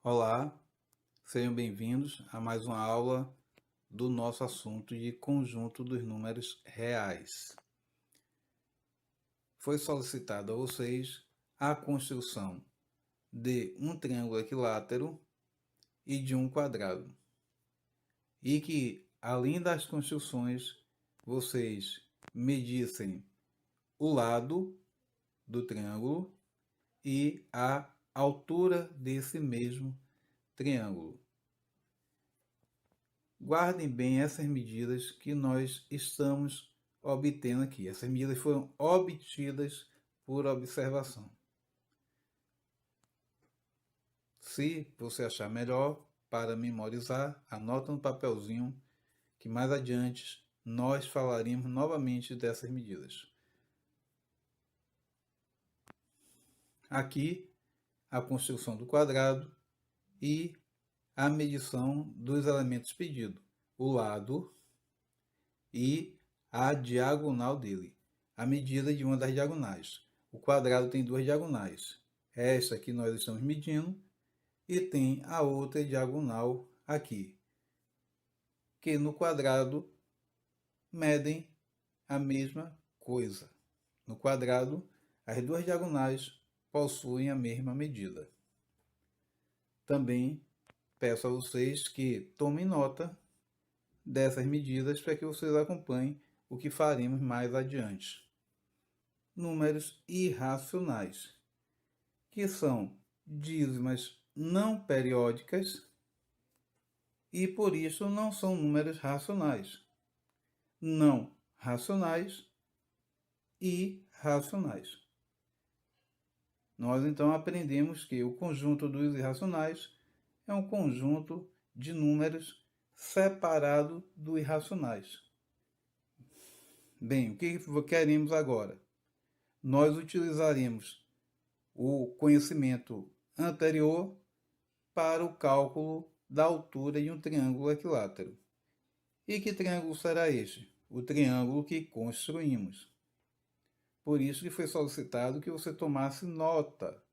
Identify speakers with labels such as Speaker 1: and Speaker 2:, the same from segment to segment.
Speaker 1: Olá, sejam bem-vindos a mais uma aula do nosso assunto de conjunto dos números reais. Foi solicitado a vocês a construção de um triângulo equilátero e de um quadrado. E que, além das construções, vocês medissem o lado do triângulo e a altura desse mesmo triângulo. Guardem bem essas medidas que nós estamos obtendo aqui. Essas medidas foram obtidas por observação. Se você achar melhor para memorizar, anota no papelzinho que mais adiante nós falaremos novamente dessas medidas. Aqui, a construção do quadrado e a medição dos elementos pedidos, o lado e a diagonal dele, a medida de uma das diagonais. O quadrado tem duas diagonais. Esta que nós estamos medindo e tem a outra diagonal aqui, que no quadrado medem a mesma coisa. No quadrado, as duas diagonais possuem a mesma medida. Também peço a vocês que tomem nota dessas medidas para que vocês acompanhem o que faremos mais adiante. Números irracionais, que são dízimas não periódicas e por isso não são números racionais. Não racionais e racionais. Nós então aprendemos que o conjunto dos irracionais é um conjunto de números separado dos irracionais. Bem, o que queremos agora? Nós utilizaremos o conhecimento anterior para o cálculo da altura de um triângulo equilátero. E que triângulo será este? O triângulo que construímos. Por isso que foi solicitado que você tomasse nota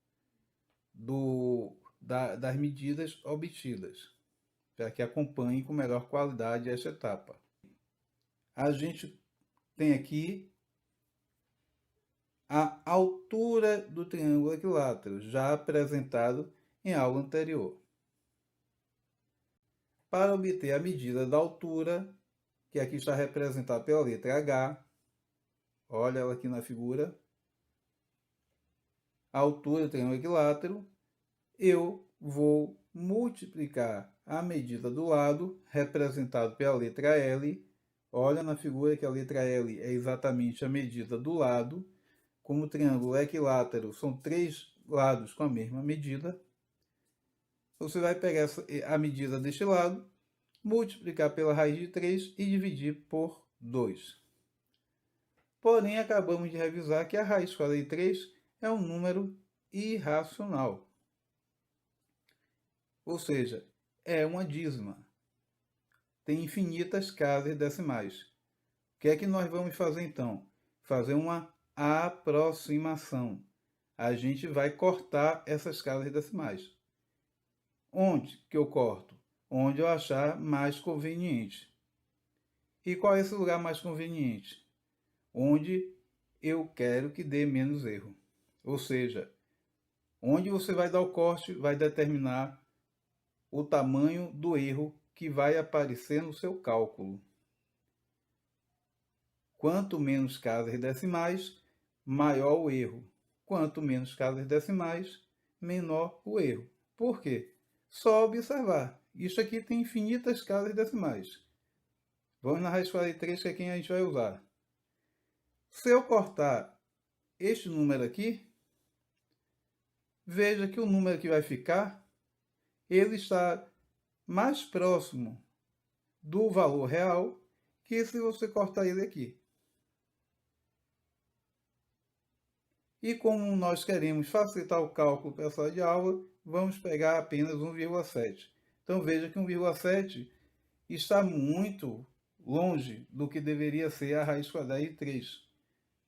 Speaker 1: das medidas obtidas, para que acompanhe com melhor qualidade esta etapa. A gente tem aqui a altura do triângulo equilátero, já apresentado em aula anterior. Para obter a medida da altura, que aqui está representada pela letra H, olha ela aqui na figura, a altura do triângulo equilátero, eu vou multiplicar a medida do lado, representado pela letra L. Olha na figura que a letra L é exatamente a medida do lado. Como o triângulo é equilátero, são três lados com a mesma medida. Você vai pegar a medida deste lado, multiplicar pela raiz de 3 e dividir por 2. Porém, acabamos de revisar que a raiz quadrada de 3 é um número irracional. Ou seja, é uma dízima. Tem infinitas casas decimais. O que é que nós vamos fazer então? Fazer uma aproximação. A gente vai cortar essas casas decimais. Onde que eu corto? Onde eu achar mais conveniente. E qual é esse lugar mais conveniente? Onde eu quero que dê menos erro. Ou seja, onde você vai dar o corte vai determinar o tamanho do erro que vai aparecer no seu cálculo. Quanto menos casas decimais, maior o erro. Quanto menos casas decimais, menor o erro. Por quê? Só observar. Isso aqui tem infinitas casas decimais. Vamos na raiz quadrada de 3, que é quem a gente vai usar. Se eu cortar este número aqui, veja que o número que vai ficar, ele está mais próximo do valor real que se você cortar ele aqui. E como nós queremos facilitar o cálculo para a sala de aula, vamos pegar apenas 1,7. Então veja que 1,7 está muito longe do que deveria ser a raiz quadrada de 3.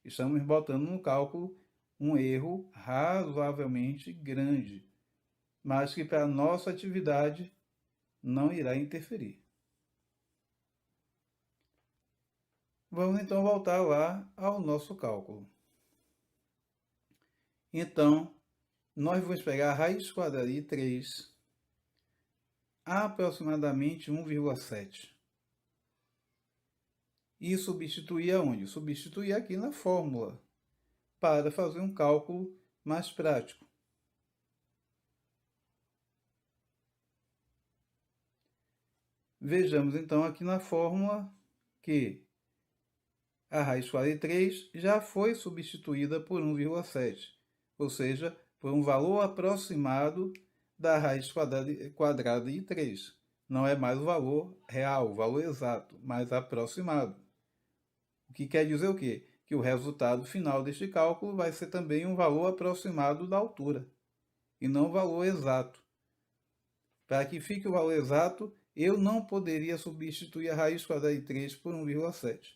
Speaker 1: Estamos botando no cálculo um erro razoavelmente grande. mas que para a nossa atividade não irá interferir. Vamos então voltar lá ao nosso cálculo. Então, nós vamos pegar a raiz quadrada de 3, aproximadamente 1,7. E substituir aonde? Substituir aqui na fórmula, para fazer um cálculo mais prático. Vejamos então aqui na fórmula que a raiz quadrada de 3 já foi substituída por 1,7, ou seja, por um valor aproximado da raiz quadrada de 3. Não é mais o valor real, o valor exato, mas aproximado. O que quer dizer o quê? Que o resultado final deste cálculo vai ser também um valor aproximado da altura, e não o valor exato. Para que fique o valor exato, eu não poderia substituir a raiz quadrada de 3 por 1,7.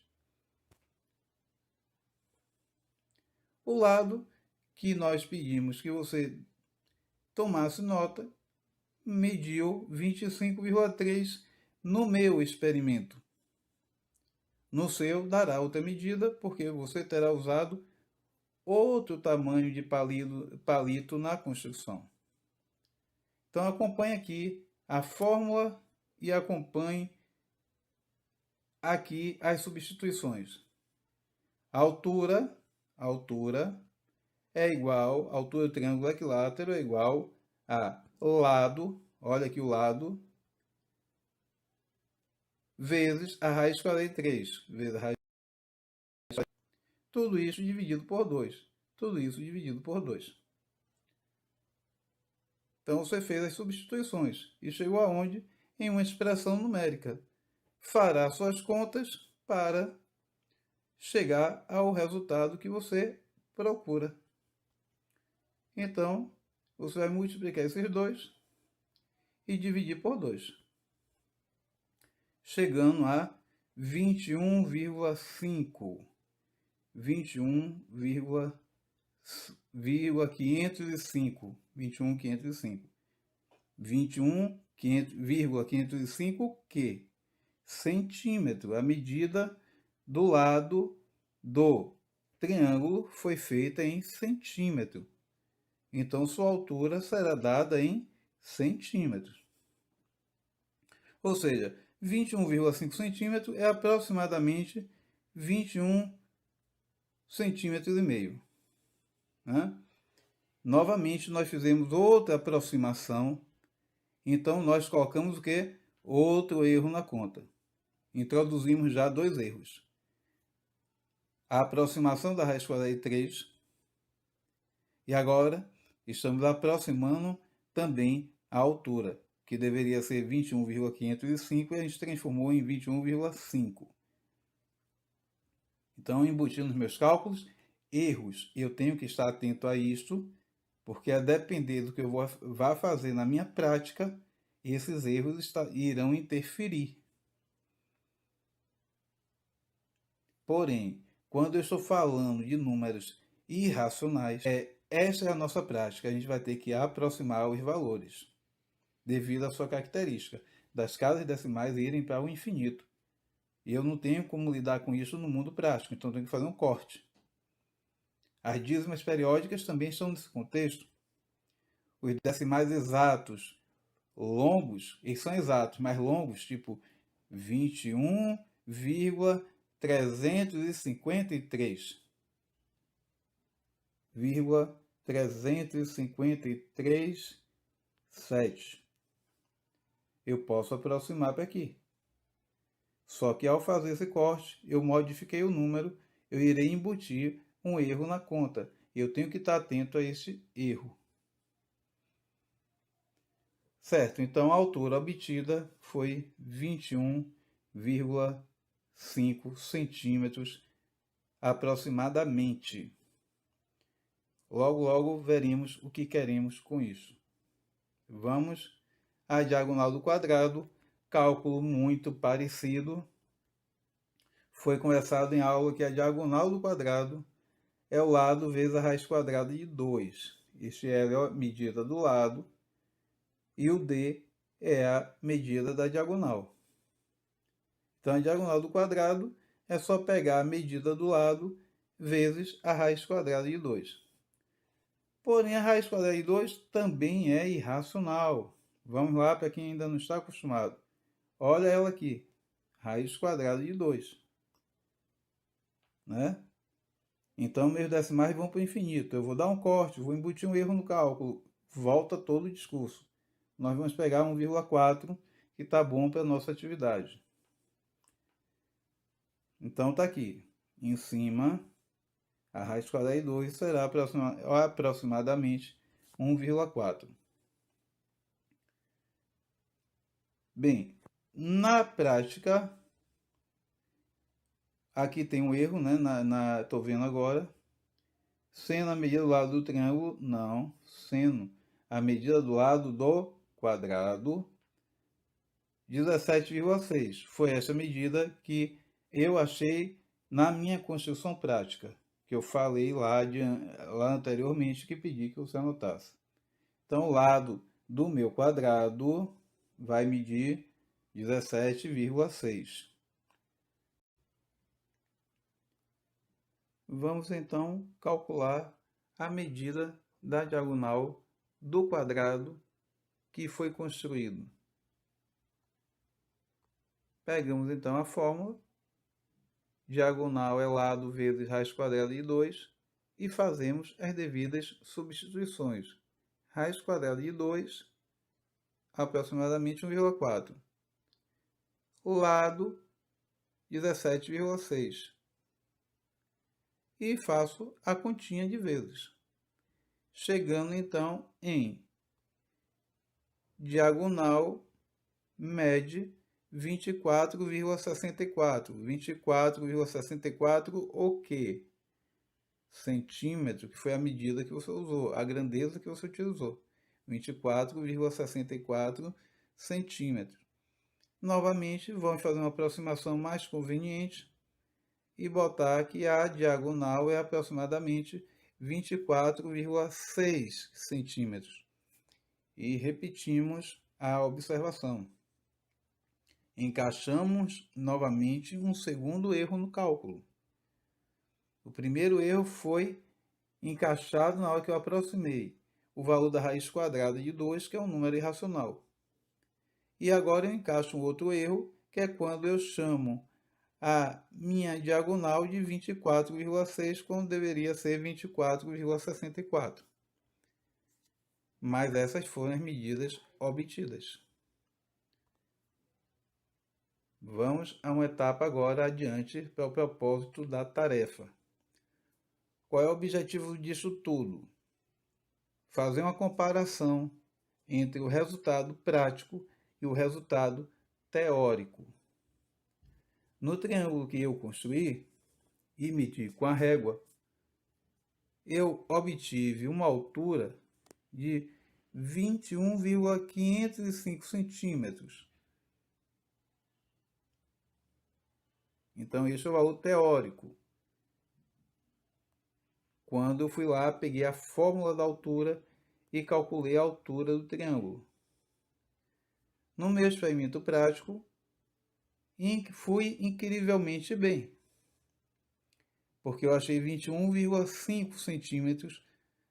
Speaker 1: O lado que nós pedimos que você tomasse nota mediu 25,3 no meu experimento. No seu dará outra medida, porque você terá usado outro tamanho de palito na construção. Então acompanhe aqui a fórmula e acompanhe aqui as substituições. A altura é igual, a altura do triângulo equilátero é igual a lado, olha aqui o lado, vezes a raiz quadrada de 3, vezes a raiz quadrada de 3. Tudo isso dividido por 2. Tudo isso dividido por 2. Então, você fez as substituições e chegou aonde? Em uma expressão numérica. Fará suas contas para chegar ao resultado que você procura. Então, você vai multiplicar esses dois e dividir por 2, chegando a 21,5. 21,505. 21,505 que? Centímetro. A medida do lado do triângulo foi feita em centímetro. Então, sua altura será dada em centímetros. Ou seja, 21,5 centímetros é aproximadamente 21 centímetros e meio. Né? Novamente, nós fizemos outra aproximação. Então, nós colocamos o quê? Outro erro na conta. Introduzimos já 2 erros. A aproximação da raiz quadrada de 3. E agora, estamos aproximando também a altura, que deveria ser 21,505 e a gente transformou em 21,5. Então, embutindo nos meus cálculos, erros, eu tenho que estar atento a isto, porque a depender do que eu vá fazer na minha prática, esses erros irão interferir. Porém, quando eu estou falando de números irracionais, esta é a nossa prática. A gente vai ter que aproximar os valores, devido à sua característica, das casas decimais irem para o infinito. E eu não tenho como lidar com isso no mundo prático, então eu tenho que fazer um corte. As dízimas periódicas também estão nesse contexto. Os decimais exatos, longos, eles são exatos, mas longos, tipo 21,353,353,7. Eu posso aproximar para aqui. Só que ao fazer esse corte, eu modifiquei o número, eu irei embutir um erro na conta. Eu tenho que estar atento a esse erro. Certo, então a altura obtida foi 21,5 centímetros aproximadamente. Logo veremos o que queremos com isso. Vamos à diagonal do quadrado. Cálculo muito parecido. Foi conversado em aula que a diagonal do quadrado é o lado vezes a raiz quadrada de 2. Este é a medida do lado e o D é a medida da diagonal. Então, a diagonal do quadrado é só pegar a medida do lado vezes a raiz quadrada de 2. Porém, a raiz quadrada de 2 também é irracional. Vamos lá para quem ainda não está acostumado. Olha ela aqui, raiz quadrada de 2. Né? Então, meios decimais vão para o infinito. Eu vou dar um corte, vou embutir um erro no cálculo. Volta todo o discurso. Nós vamos pegar 1,4, que está bom para a nossa atividade. Então, está aqui. Em cima, a raiz quadrada de 2 será aproximadamente 1,4. Bem, na prática, aqui tem um erro, né? Estou vendo agora. Seno a medida do lado do triângulo, não. Seno a medida do lado do quadrado, 17,6. Foi essa medida que eu achei na minha construção prática, que eu falei lá anteriormente, que pedi que você anotasse. Então, o lado do meu quadrado vai medir 17,6. Vamos então calcular a medida da diagonal do quadrado que foi construído. Pegamos então a fórmula, diagonal é lado vezes raiz quadrada de 2, e fazemos as devidas substituições. Raiz quadrada de 2, aproximadamente 1,4. Lado, 17,6. E faço a continha de vezes. Chegando então em diagonal mede 24,64. 24,64 o quê? Centímetro, que foi a medida que você usou, a grandeza que você utilizou. 24,64 centímetros. Novamente, vamos fazer uma aproximação mais conveniente e botar que a diagonal é aproximadamente 24,6 centímetros. E repetimos a observação. Encaixamos novamente um segundo erro no cálculo. O primeiro erro foi encaixado na hora que eu aproximei o valor da raiz quadrada de 2, que é um número irracional. E agora eu encaixo um outro erro, que é quando eu chamo a minha diagonal de 24,6, quando deveria ser 24,64. Mas essas foram as medidas obtidas. Vamos a uma etapa agora adiante para o propósito da tarefa. Qual é o objetivo disso tudo? Fazer uma comparação entre o resultado prático e o resultado teórico. No triângulo que eu construí e medi com a régua, eu obtive uma altura de 21,505 centímetros. Então, esse é o valor teórico. Quando eu fui lá, peguei a fórmula da altura e calculei a altura do triângulo. No meu experimento prático, fui incrivelmente bem, porque eu achei 21,5 centímetros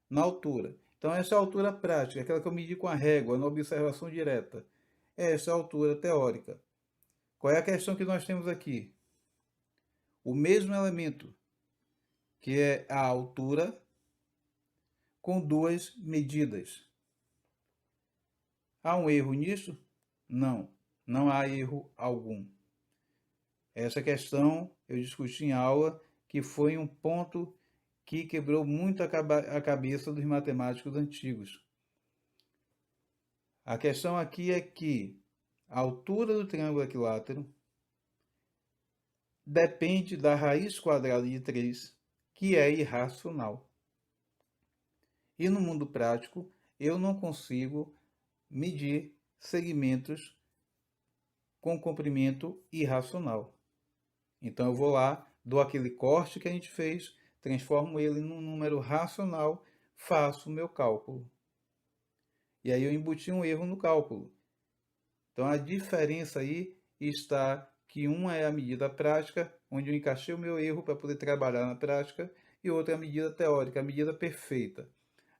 Speaker 1: na altura. Então, essa é a altura prática, aquela que eu medi com a régua, na observação direta. Essa é a altura teórica. Qual é a questão que nós temos aqui? O mesmo elemento, que é a altura, com duas medidas. Há um erro nisso? Não, não há erro algum. Essa questão eu discuti em aula, que foi um ponto que quebrou muito a cabeça dos matemáticos antigos. A questão aqui é que a altura do triângulo equilátero depende da raiz quadrada de 3, que é irracional. E no mundo prático, eu não consigo medir segmentos com comprimento irracional. Então eu vou lá, dou aquele corte que a gente fez, transformo ele num número racional, faço o meu cálculo. E aí eu embuti um erro no cálculo. Então a diferença aí está que uma é a medida prática, onde eu encaixei o meu erro para poder trabalhar na prática, e outra é a medida teórica, a medida perfeita.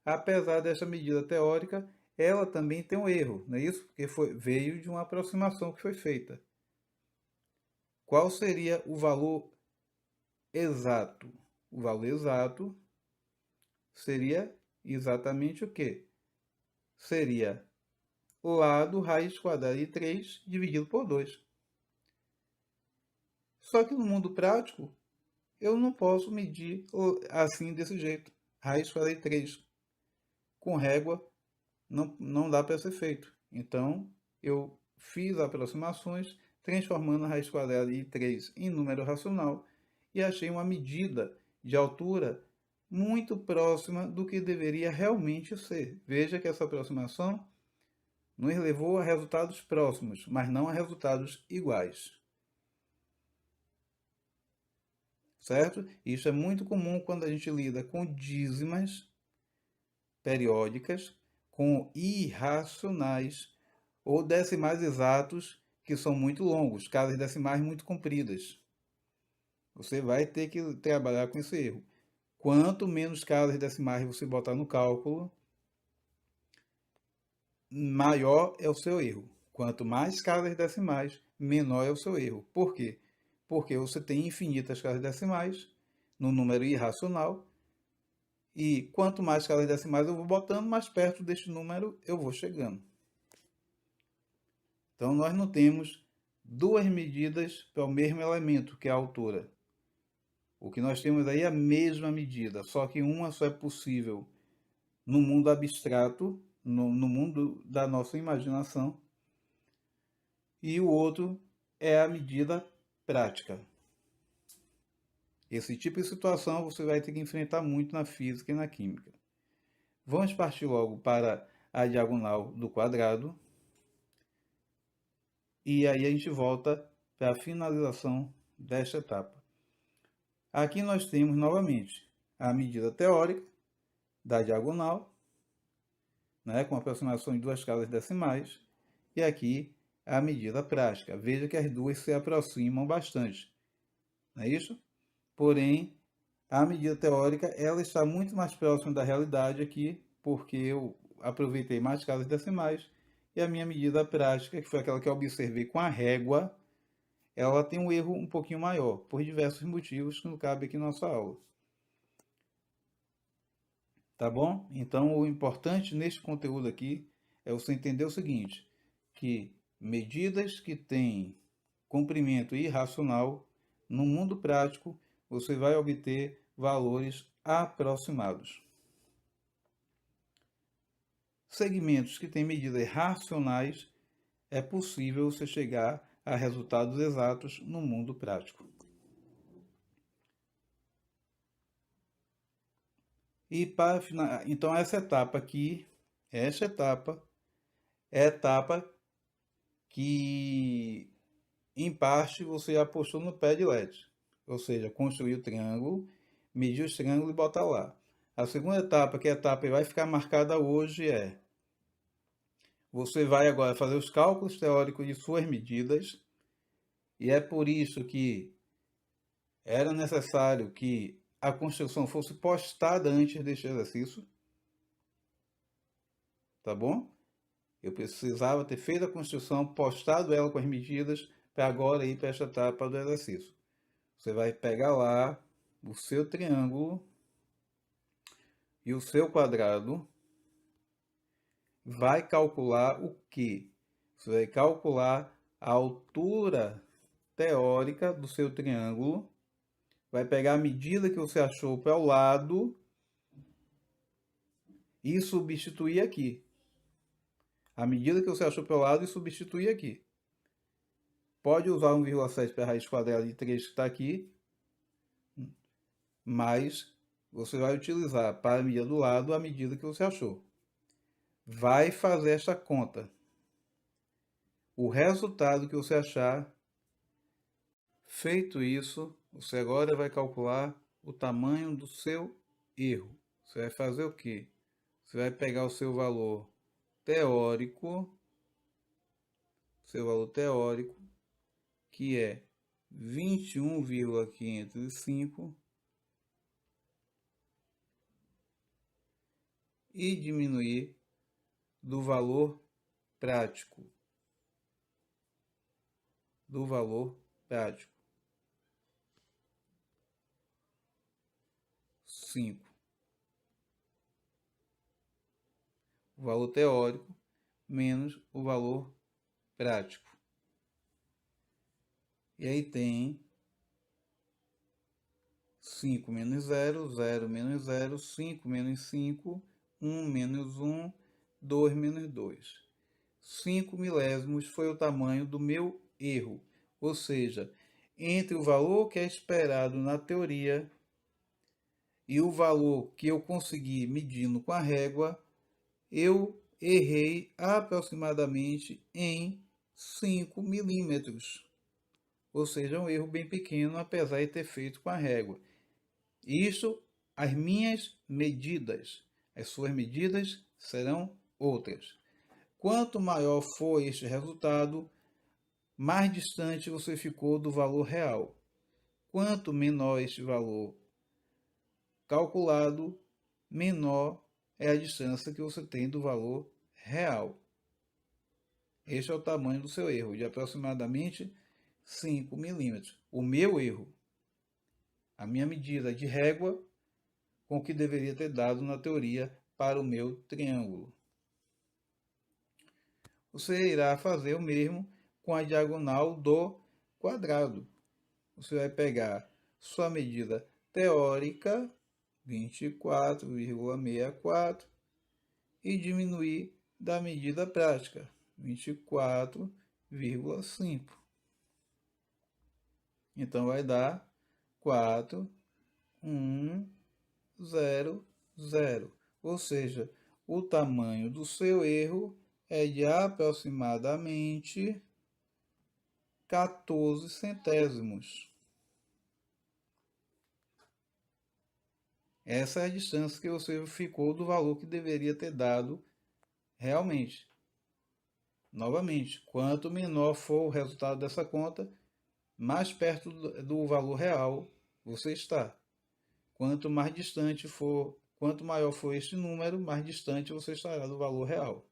Speaker 1: Apesar dessa medida teórica, ela também tem um erro, não é isso? Porque veio de uma aproximação que foi feita. Qual seria o valor exato? O valor exato seria exatamente o quê? Seria lado raiz quadrada de 3 dividido por 2. Só que no mundo prático, eu não posso medir assim desse jeito. Raiz quadrada de 3 com régua não dá para ser feito. Então, eu fiz aproximações, transformando a raiz quadrada de 3 em número racional e achei uma medida de altura muito próxima do que deveria realmente ser. Veja que essa aproximação nos levou a resultados próximos, mas não a resultados iguais. Certo? Isso é muito comum quando a gente lida com dízimas periódicas, com irracionais ou decimais exatos que são muito longos, casas decimais muito compridas. Você vai ter que trabalhar com esse erro. Quanto menos casas decimais você botar no cálculo, maior é o seu erro. Quanto mais casas decimais, menor é o seu erro. Por quê? Porque você tem infinitas casas decimais no número irracional, e quanto mais casas decimais eu vou botando, mais perto deste número eu vou chegando. Então, nós não temos duas medidas para o mesmo elemento, que é a altura. O que nós temos aí é a mesma medida, só que uma só é possível no mundo abstrato, no mundo da nossa imaginação, e o outro é a medida prática. Esse tipo de situação você vai ter que enfrentar muito na física e na química. Vamos partir logo para a diagonal do quadrado. E aí a gente volta para a finalização desta etapa. Aqui nós temos novamente a medida teórica da diagonal, né, com aproximação de duas casas decimais, e aqui a medida prática. Veja que as duas se aproximam bastante, não é isso? Porém, a medida teórica ela está muito mais próxima da realidade aqui, porque eu aproveitei mais casas decimais, e a minha medida prática, que foi aquela que eu observei com a régua, ela tem um erro um pouquinho maior, por diversos motivos que não cabe aqui na nossa aula. Tá bom? Então, o importante neste conteúdo aqui é você entender o seguinte, que medidas que têm comprimento irracional, no mundo prático, você vai obter valores aproximados. Segmentos que têm medidas racionais, é possível você chegar a resultados exatos no mundo prático. E para então essa etapa aqui, essa etapa é a etapa que em parte você apostou no pé de LED, ou seja, construir o triângulo, medir os triângulos e botar lá. A segunda etapa, que é a etapa que vai ficar marcada hoje, é você vai agora fazer os cálculos teóricos de suas medidas, e é por isso que era necessário que a construção fosse postada antes deste exercício, tá bom? Eu precisava ter feito a construção, postado ela com as medidas, para agora ir para esta etapa do exercício. Você vai pegar lá o seu triângulo e o seu quadrado, vai calcular o quê? Você vai calcular a altura teórica do seu triângulo, vai pegar a medida que você achou para o lado e substituir aqui. A medida que você achou para o lado e substituir aqui. Pode usar 1,7 para a raiz quadrada de 3 que está aqui, mas você vai utilizar para a medida do lado a medida que você achou. Vai fazer esta conta. O resultado que você achar, feito isso, você agora vai calcular o tamanho do seu erro. Você vai fazer o quê? Você vai pegar o seu valor teórico, que é 21,505, e diminuir do valor prático. 5. O valor teórico menos o valor prático. E aí tem 5 menos 0, 0 menos 0, 5 menos 5, 1 menos 1, 2 menos 2. 5 milésimos foi o tamanho do meu erro. Ou seja, entre o valor que é esperado na teoria e o valor que eu consegui medindo com a régua, eu errei aproximadamente em 5 milímetros. Ou seja, um erro bem pequeno, apesar de ter feito com a régua. Isso, as minhas medidas. As suas medidas serão outras. Quanto maior for este resultado, mais distante você ficou do valor real. Quanto menor este valor calculado, menor é a distância que você tem do valor real. Este é o tamanho do seu erro, de aproximadamente 5 milímetros. O meu erro, a minha medida de régua, com o que deveria ter dado na teoria para o meu triângulo. Você irá fazer o mesmo com a diagonal do quadrado. Você vai pegar sua medida teórica, 24,64, e diminuir da medida prática, 24,5. Então vai dar 4,100. Ou seja, o tamanho do seu erro é de aproximadamente 14 centésimos. Essa é a distância que você ficou do valor que deveria ter dado realmente. Novamente, quanto menor for o resultado dessa conta, mais perto do valor real você está. Quanto mais distante for, quanto maior for este número, mais distante você estará do valor real.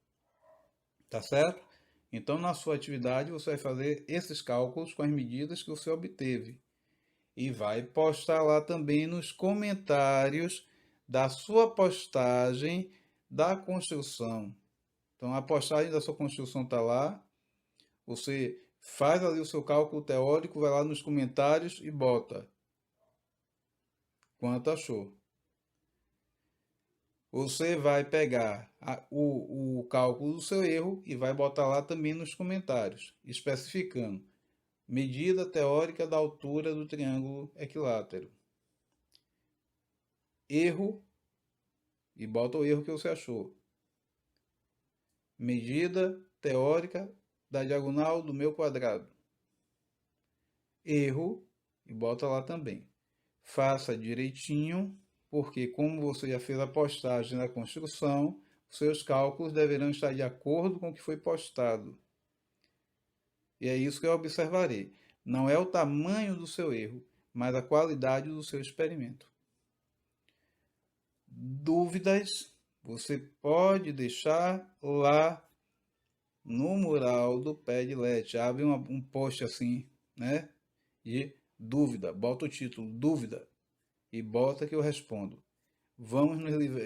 Speaker 1: Tá certo? Então, na sua atividade, você vai fazer esses cálculos com as medidas que você obteve. E vai postar lá também nos comentários da sua postagem da construção. Então, a postagem da sua construção está lá. Você faz ali o seu cálculo teórico, vai lá nos comentários e bota quanto achou. Você vai pegar o cálculo do seu erro e vai botar lá também nos comentários, especificando medida teórica da altura do triângulo equilátero. Erro, e bota o erro que você achou. Medida teórica da diagonal do meu quadrado. Erro, e bota lá também. Faça direitinho, porque como você já fez a postagem na construção, seus cálculos deverão estar de acordo com o que foi postado. E é isso que eu observarei. Não é o tamanho do seu erro, mas a qualidade do seu experimento. Dúvidas, você pode deixar lá no mural do Padlet. Abre um post assim, né? De dúvida. Bota o título, dúvida. E bota que eu respondo. Vamos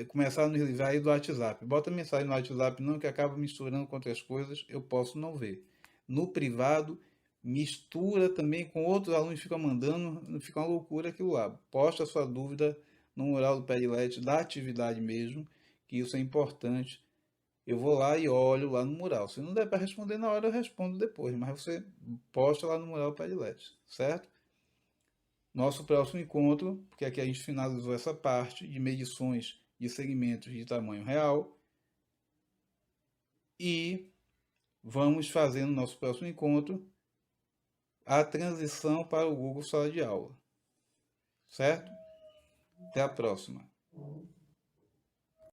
Speaker 1: começar a nos livrar aí do WhatsApp. Bota mensagem no WhatsApp não, que acaba misturando com outras coisas, eu posso não ver. No privado, mistura também com outros alunos, fica mandando, fica uma loucura aquilo lá. Posta a sua dúvida no mural do Padlet, da atividade mesmo, que isso é importante. Eu vou lá e olho lá no mural. Se não der para responder na hora, eu respondo depois, mas você posta lá no mural do Padlet, certo? Nosso próximo encontro, porque aqui a gente finalizou essa parte de medições de segmentos de tamanho real. E vamos fazer no nosso próximo encontro a transição para o Google Sala de Aula. Certo? Até a próxima.